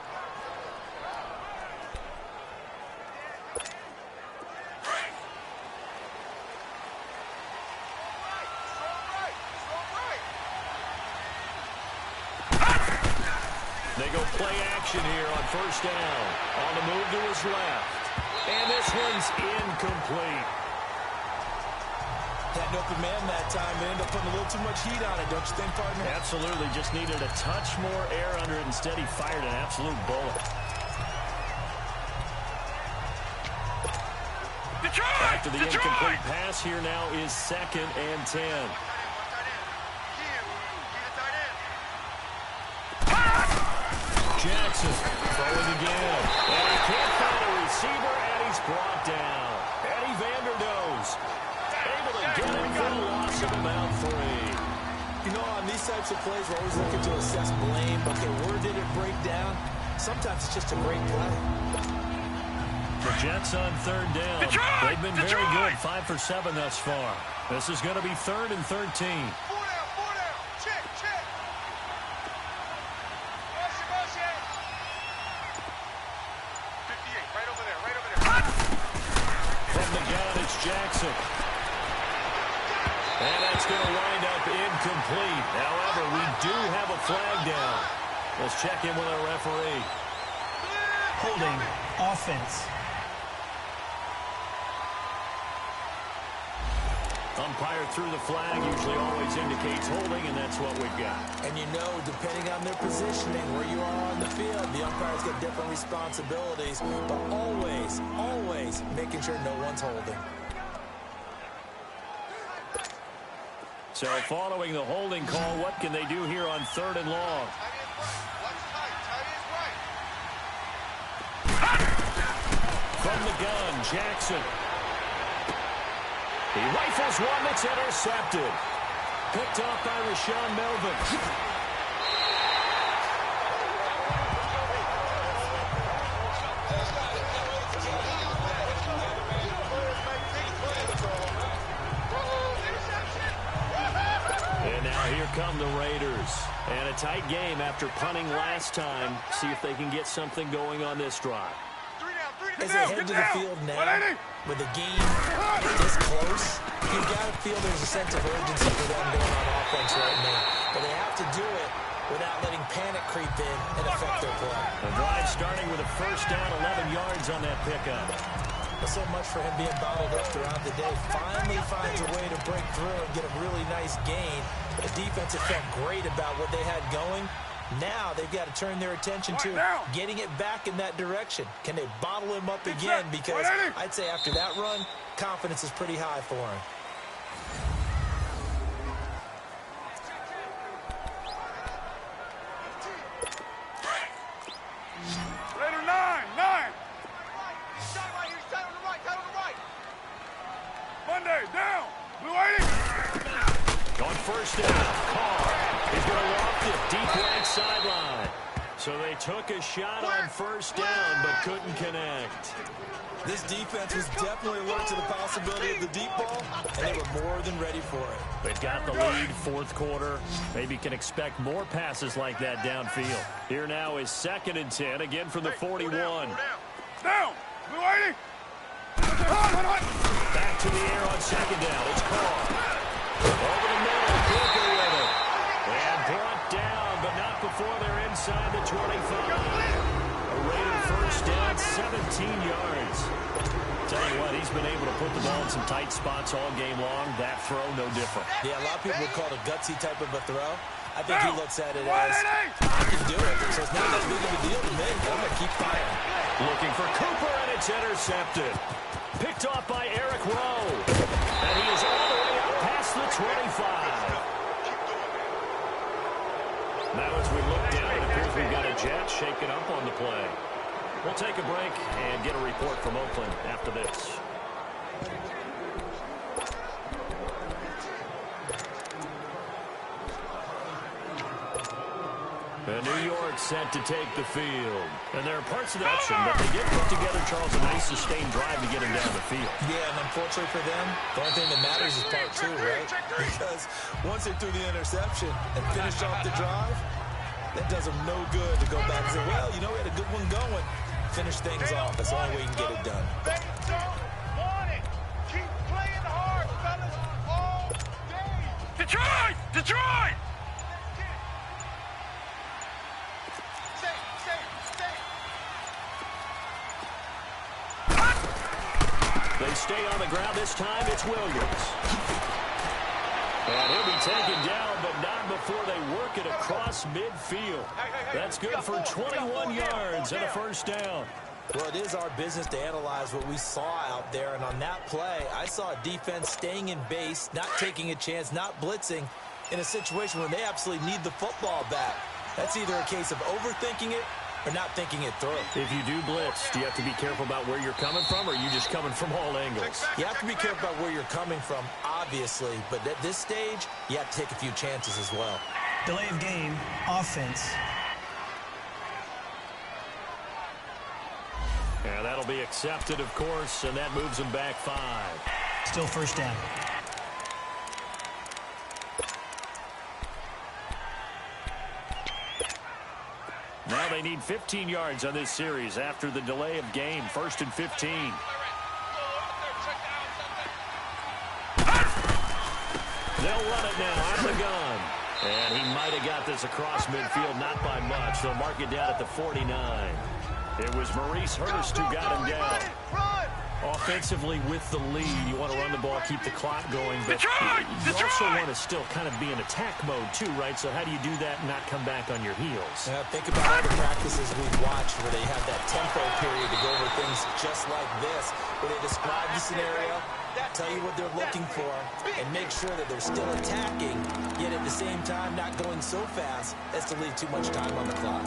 They go play action here on first down. On the move to his left. And this one's incomplete. Had an open man that time. They ended up putting a little too much heat on it, don't you think, partner? Absolutely. Just needed a touch more air under it. Instead, he fired an absolute bullet. After the incomplete pass, here now is 2nd and 10. Jackson throwing again. And he can't find a receiver, and he's brought down. Eddie Vanderdoes able to get him for a loss of about 3. You know, on these types of plays, we're always looking to assess blame. Okay, where did it break down? Sometimes it's just a great play. The Jets on 3rd down. They've been very good, 5 for 7 thus far. This is going to be 3rd and 13. 4 down. Check. Motion. 58, right over there. From the gun, it's Jackson. And that's going to wind up incomplete. However, we do have a flag down. Let's check in with our referee. Holding offense. Umpire through the flag usually always indicates holding, and that's what we've got. And you know, depending on their positioning, where you are on the field, the umpires get different responsibilities, but always making sure no one's holding. So following the holding call, what can they do here on 3rd and long? From the gun, Jackson. He rifles one that's intercepted. Picked off by Rashawn Melvin. And now here come the Raiders. And a tight game after punting last time. See if they can get something going on this drive. As they head to the field now, with the game this close, you've got to feel there's a sense of urgency for them going on offense right now. But they have to do it without letting panic creep in and affect their play. The drive starting with a first down, 11 yards on that pickup. But so much for him being bottled up throughout the day. Finally finds a way to break through and get a really nice gain. The defense has felt great about what they had going. Now they've got to turn their attention to getting it back in that direction. Can they bottle him up again? Because I'd say after that run, confidence is pretty high for him. Raider 9. Shot right here, shot on the right. Monday, down. Blue 80. On first down, Carr. He's going to loft it deep right sideline. So they took a shot on first down, but couldn't connect. This defense was definitely alert to the possibility of the deep ball, and they were more than ready for it. They've got the lead, 4th quarter. Maybe can expect more passes like that downfield. Here now is 2nd and 10, again from the 41. Down. Blue 80. Back to the air on 2nd down. It's Carr. Over the middle, Booker with it. And brought down, but not before they're inside the 25. A Raider first down, 17 yards. Tell you what, he's been able to put the ball in some tight spots all game long. That throw, no different. Yeah, a lot of people would call it a gutsy type of a throw. I think he looks at it as, I can do it. So it's not that big of a deal to me. I'm going to keep firing. Looking for Cooper, and it's intercepted. Picked off by Eric Rowe. And he is all the way up past the 25. Now as we look down, it appears we've got a Jet shaking up on the play. We'll take a break and get a report from Oakland after this. And New York set to take the field. And there are parts of the action, but they did put together, Charles, a nice sustained drive to get him down the field. Yeah, and unfortunately for them, the only thing that matters is part two, right? Because once they threw the interception and finished off the drive, that does them no good to go back and say, well, you know, we had a good one going. Finish things off. That's the only way you can get it done. They don't want it. Keep playing hard, fellas, all day. Detroit! Detroit! They stay on the ground. This time it's Williams. And he'll be taken down, but not before they work it across midfield. That's good for 21 yards and a first down. Well, it is our business to analyze what we saw out there. And on that play, I saw a defense staying in base, not taking a chance, not blitzing in a situation where they absolutely need the football back. That's either a case of overthinking it or not thinking it through. If you do blitz, do you have to be careful about where you're coming from, or are you just coming from all angles? You have to be careful about where you're coming from, obviously. But at this stage, you have to take a few chances as well. Delay of game, offense. Yeah, that'll be accepted, of course, and that moves them back 5. Still first down. Now they need 15 yards on this series after the delay of game. 1st and 15. They'll run it now out of the gun. And he might have got this across midfield, not by much. They'll mark it down at the 49. It was Maurice Hurst who got him down. Offensively with the lead, you want to run the ball, keep the clock going, but you also want to still kind of be in attack mode too, right? So how do you do that and not come back on your heels? Yeah, think about all the practices we've watched where they have that tempo period to go over things just like this, where they describe the scenario, tell you what they're looking for, and make sure that they're still attacking, yet at the same time not going so fast as to leave too much time on the clock.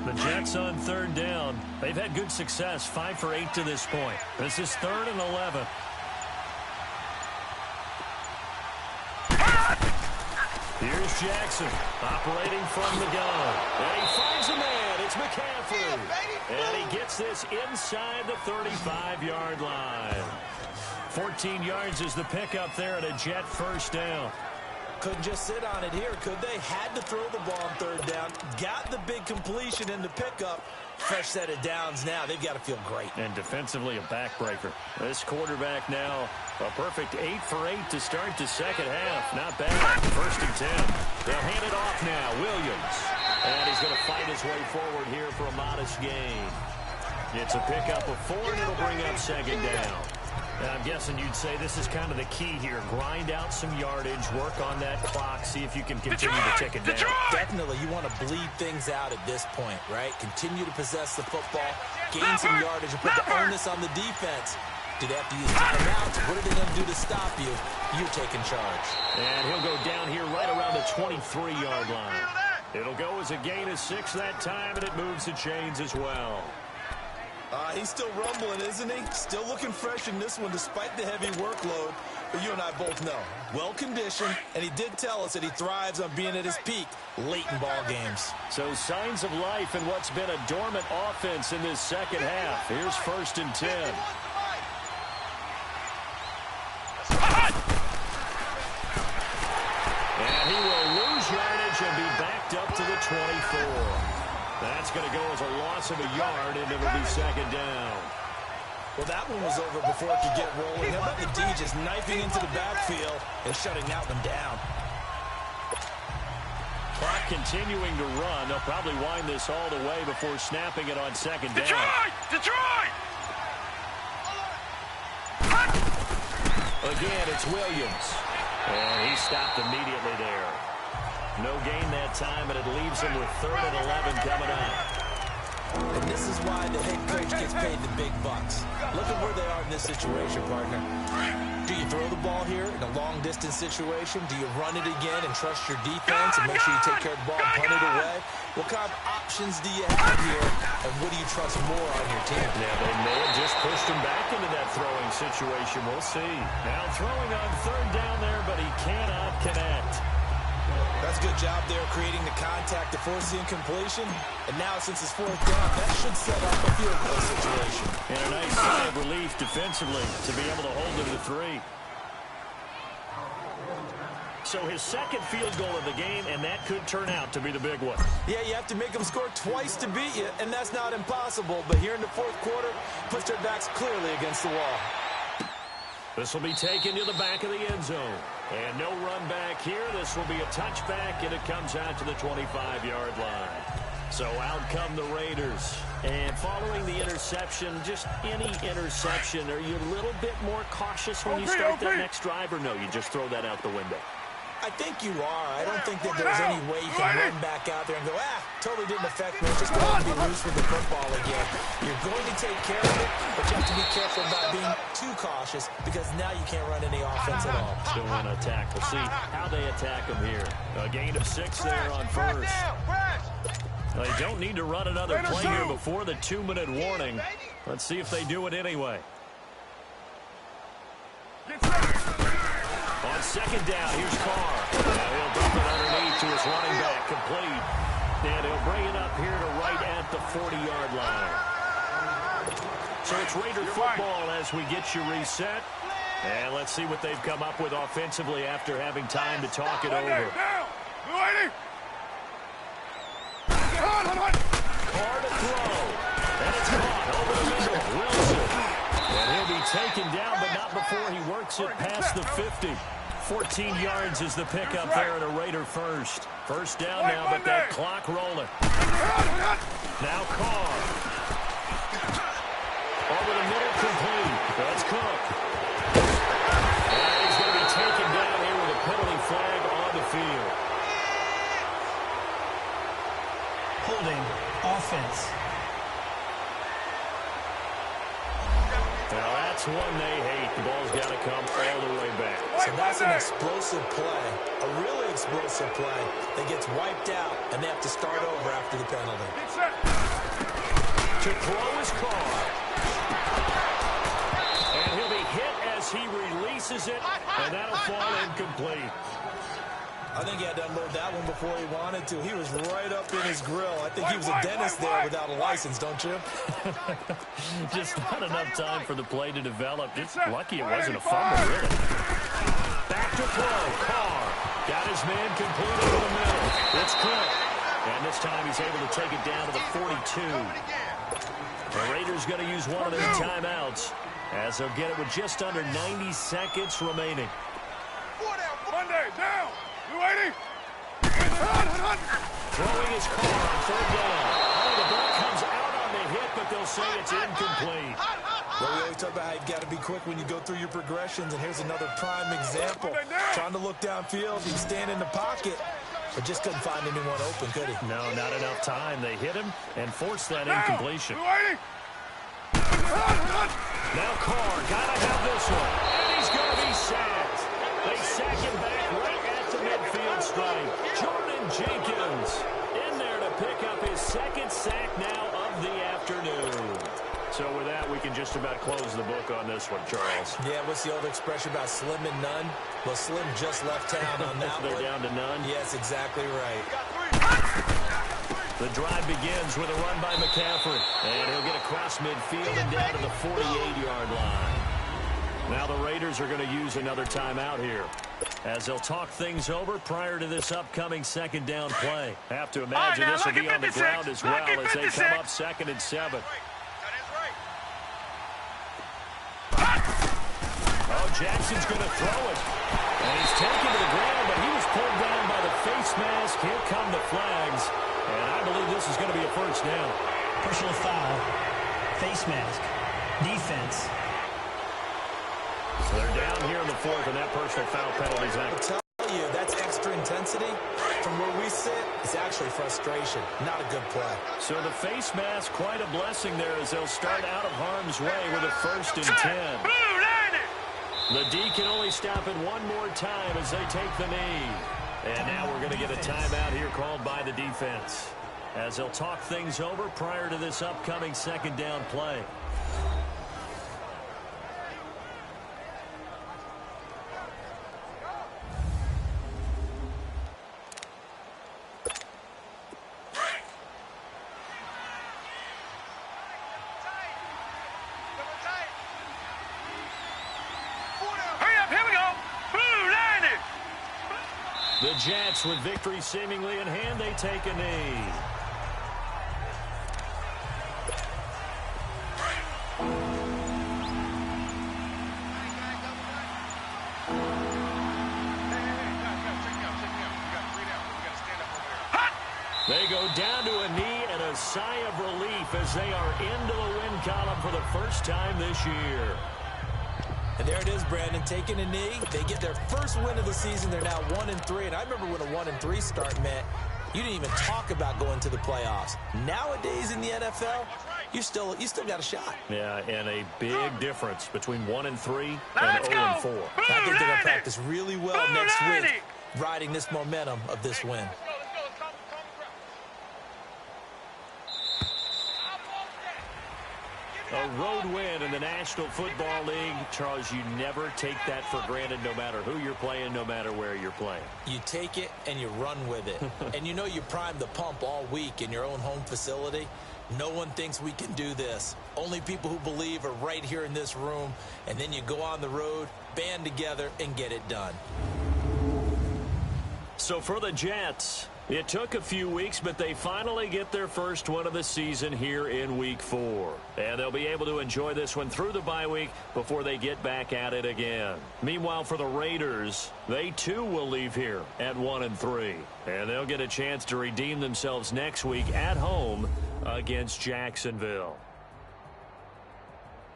The Jets on 3rd down. They've had good success, 5 for 8 to this point. This is 3rd and 11. Here's Jackson operating from the gun. And he finds a man. It's McCaffrey. And he gets this inside the 35-yard line. 14 yards is the pickup there at a Jet first down. Couldn't just sit on it here, could they? Had to throw the ball on 3rd down. Got the big completion in the pickup. Fresh set of downs now. They've got to feel great. And defensively a backbreaker. This quarterback now a perfect 8 for 8 to start the second half. Not bad. 1st and 10. They'll hand it off now. Williams. And he's going to fight his way forward here for a modest gain. It's a pickup of 4, and it'll bring up 2nd down. And I'm guessing you'd say this is kind of the key here. Grind out some yardage, work on that clock, see if you can continue to tick it down. Definitely, you want to bleed things out at this point, right? Continue to possess the football, gain some yardage, and put the onus on the defense. Do they have to use timeouts? What are they going to do to stop you? You're taking charge. And he'll go down here right around the 23-yard line. It'll go as a gain of 6 that time, and it moves the chains as well. He's still rumbling, isn't he? Still looking fresh in this one despite the heavy workload. But you and I both know, well-conditioned, and he did tell us that he thrives on being at his peak late in ball games. So signs of life in what's been a dormant offense in this second half. Here's 1st and 10. And he will lose yardage and be backed up to the 24. That's going to go as a loss of a yard, and it'll be 2nd down. Well, that one was over before it could get rolling. How about the D just knifing into the backfield and shutting that one down? Clock continuing to run. They'll probably wind this all the way before snapping it on second down. Detroit! Detroit! Again, it's Williams. And he stopped immediately there. No gain that time, and it leaves him with 3rd and 11 coming up. And this is why the head coach gets paid the big bucks. Look at where they are in this situation, partner. Do you throw the ball here in a long-distance situation? Do you run it again and trust your defense and make sure you take care of the ball and punt it away? What kind of options do you have here, and what do you trust more on your team? Yeah, they may have just pushed him back into that throwing situation. We'll see. Now throwing on 3rd down there, but he cannot connect. That's a good job there creating the contact to force the incompletion. And now since it's 4th down, that should set up a field goal situation. And a nice sigh of relief defensively to be able to hold him to 3. So his 2nd field goal of the game, and that could turn out to be the big one. Yeah, you have to make them score twice to beat you, and that's not impossible. But here in the 4th quarter, puts their backs clearly against the wall. This will be taken to the back of the end zone. And no run back here. This will be a touchback, and it comes out to the 25-yard line. So out come the Raiders. And following the interception, just any interception, are you a little bit more cautious when you start that next drive, or no, you just throw that out the window? I think you are. I don't think that there's any way you can run back out there and go, totally didn't affect me. Just go ahead and be loose with the football again. You're going to take care of it, but you have to be careful about being too cautious because now you can't run any offense at all. Still in attack. We'll see how they attack him here. A gain of 6 there on 1st. They don't need to run another play here before the 2-minute warning. Let's see if they do it anyway. On 2nd down, here's Carr. Now he'll dump it underneath to his running back, complete. And he'll bring it up here to right at the 40-yard line. So it's Raider football as we get you reset. And let's see what they've come up with offensively after having time to talk it over. Carr to throw. And it's caught over the middle. Wilson. And he'll be taken down, but not before he works it past the 50. 14 yards is the pickup there at a Raider first. 1st down now, but that clock rolling. Now Carr. Over the middle, complete. That's Cook. And he's going to be taken down here with a penalty flag on the field. Holding offense. Now that's one they hate. The ball's got to come all the way back. So that's an explosive play, a really explosive play that gets wiped out, and they have to start over after the penalty. To throw his Carr. And he'll be hit as he releases it, and that'll fall incomplete. I think he had to unload that one before he wanted to. He was right up in his grill. I think he was a dentist there without a license, don't you? Just not enough time for the play to develop. Just lucky it wasn't a fumble, really. Back to throw. Carr got his man complete over the middle. It's Cook. And this time he's able to take it down to the 42. The Raiders going to use one of their timeouts as they'll get it with just under 90 seconds remaining. Monday, down! You ready? Throwing his Carr on 3rd down. Oh, the ball comes out on the hit, but they'll say it's incomplete. Well, we always talk about how you've got to be quick when you go through your progressions, and here's another prime example. Trying to look downfield, he stand in the pocket, but just couldn't find anyone open, could he? No, not enough time. They hit him and forced that incompletion. Now Carr, gotta have this one. And he's going to be sacked. They sack him back right at the midfield stripe. Jordan Jenkins in there to pick up his 2nd sack now of the afternoon. So with that, we can just about close the book on this one, Charles. Yeah, what's the old expression about slim and none? Well, Slim just left town on that They're one. down to none. Yes, exactly right. The drive begins with a run by McCaffrey. And he'll get across midfield and down to the 48-yard line. Now the Raiders are going to use another timeout here as they'll talk things over prior to this upcoming 2nd down play. Have to imagine this will be on the ground as well as they come up 2nd and 7. Oh, Jackson's going to throw it. And he's taken to the ground, but he was pulled down by the face mask. Here come the flags. And I believe this is going to be a first down. Personal foul. Face mask. Defense. So they're down here in the fourth, and that personal foul penalty is out. I'll tell you, that's extra intensity. From where we sit, it's actually frustration. Not a good play. So the face mask, quite a blessing there as they'll start out of harm's way with a 1st and 10. The D can only stop it one more time as they take the knee. And now we're going to get a timeout here called by the defense, as they'll talk things over prior to this upcoming 2nd down play. The Jets, with victory seemingly in hand, they take a knee. They go down to a knee and a sigh of relief as they are into the win column for the first time this year. And there it is, Brandon, taking a knee. They get their first win of the season. They're now 1-3. And I remember when a 1-3 start meant you didn't even talk about going to the playoffs. Nowadays in the NFL, you still got a shot. Yeah, and a big difference between 1-3 and 0-4. I think they're going to practice really well next week, riding this momentum of this win. A road win in the National Football League. Charles, you never take that for granted no matter who you're playing, no matter where you're playing. You take it and you run with it. And you know you prime the pump all week in your own home facility. No one thinks we can do this. Only people who believe are right here in this room. And then you go on the road, band together, and get it done. So for the Jets, it took a few weeks, but they finally get their first one of the season here in Week 4. And they'll be able to enjoy this one through the bye week before they get back at it again. Meanwhile, for the Raiders, they too will leave here at 1-3. And they'll get a chance to redeem themselves next week at home against Jacksonville.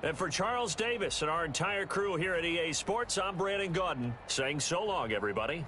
And for Charles Davis and our entire crew here at EA Sports, I'm Brandon Gaudin saying so long, everybody.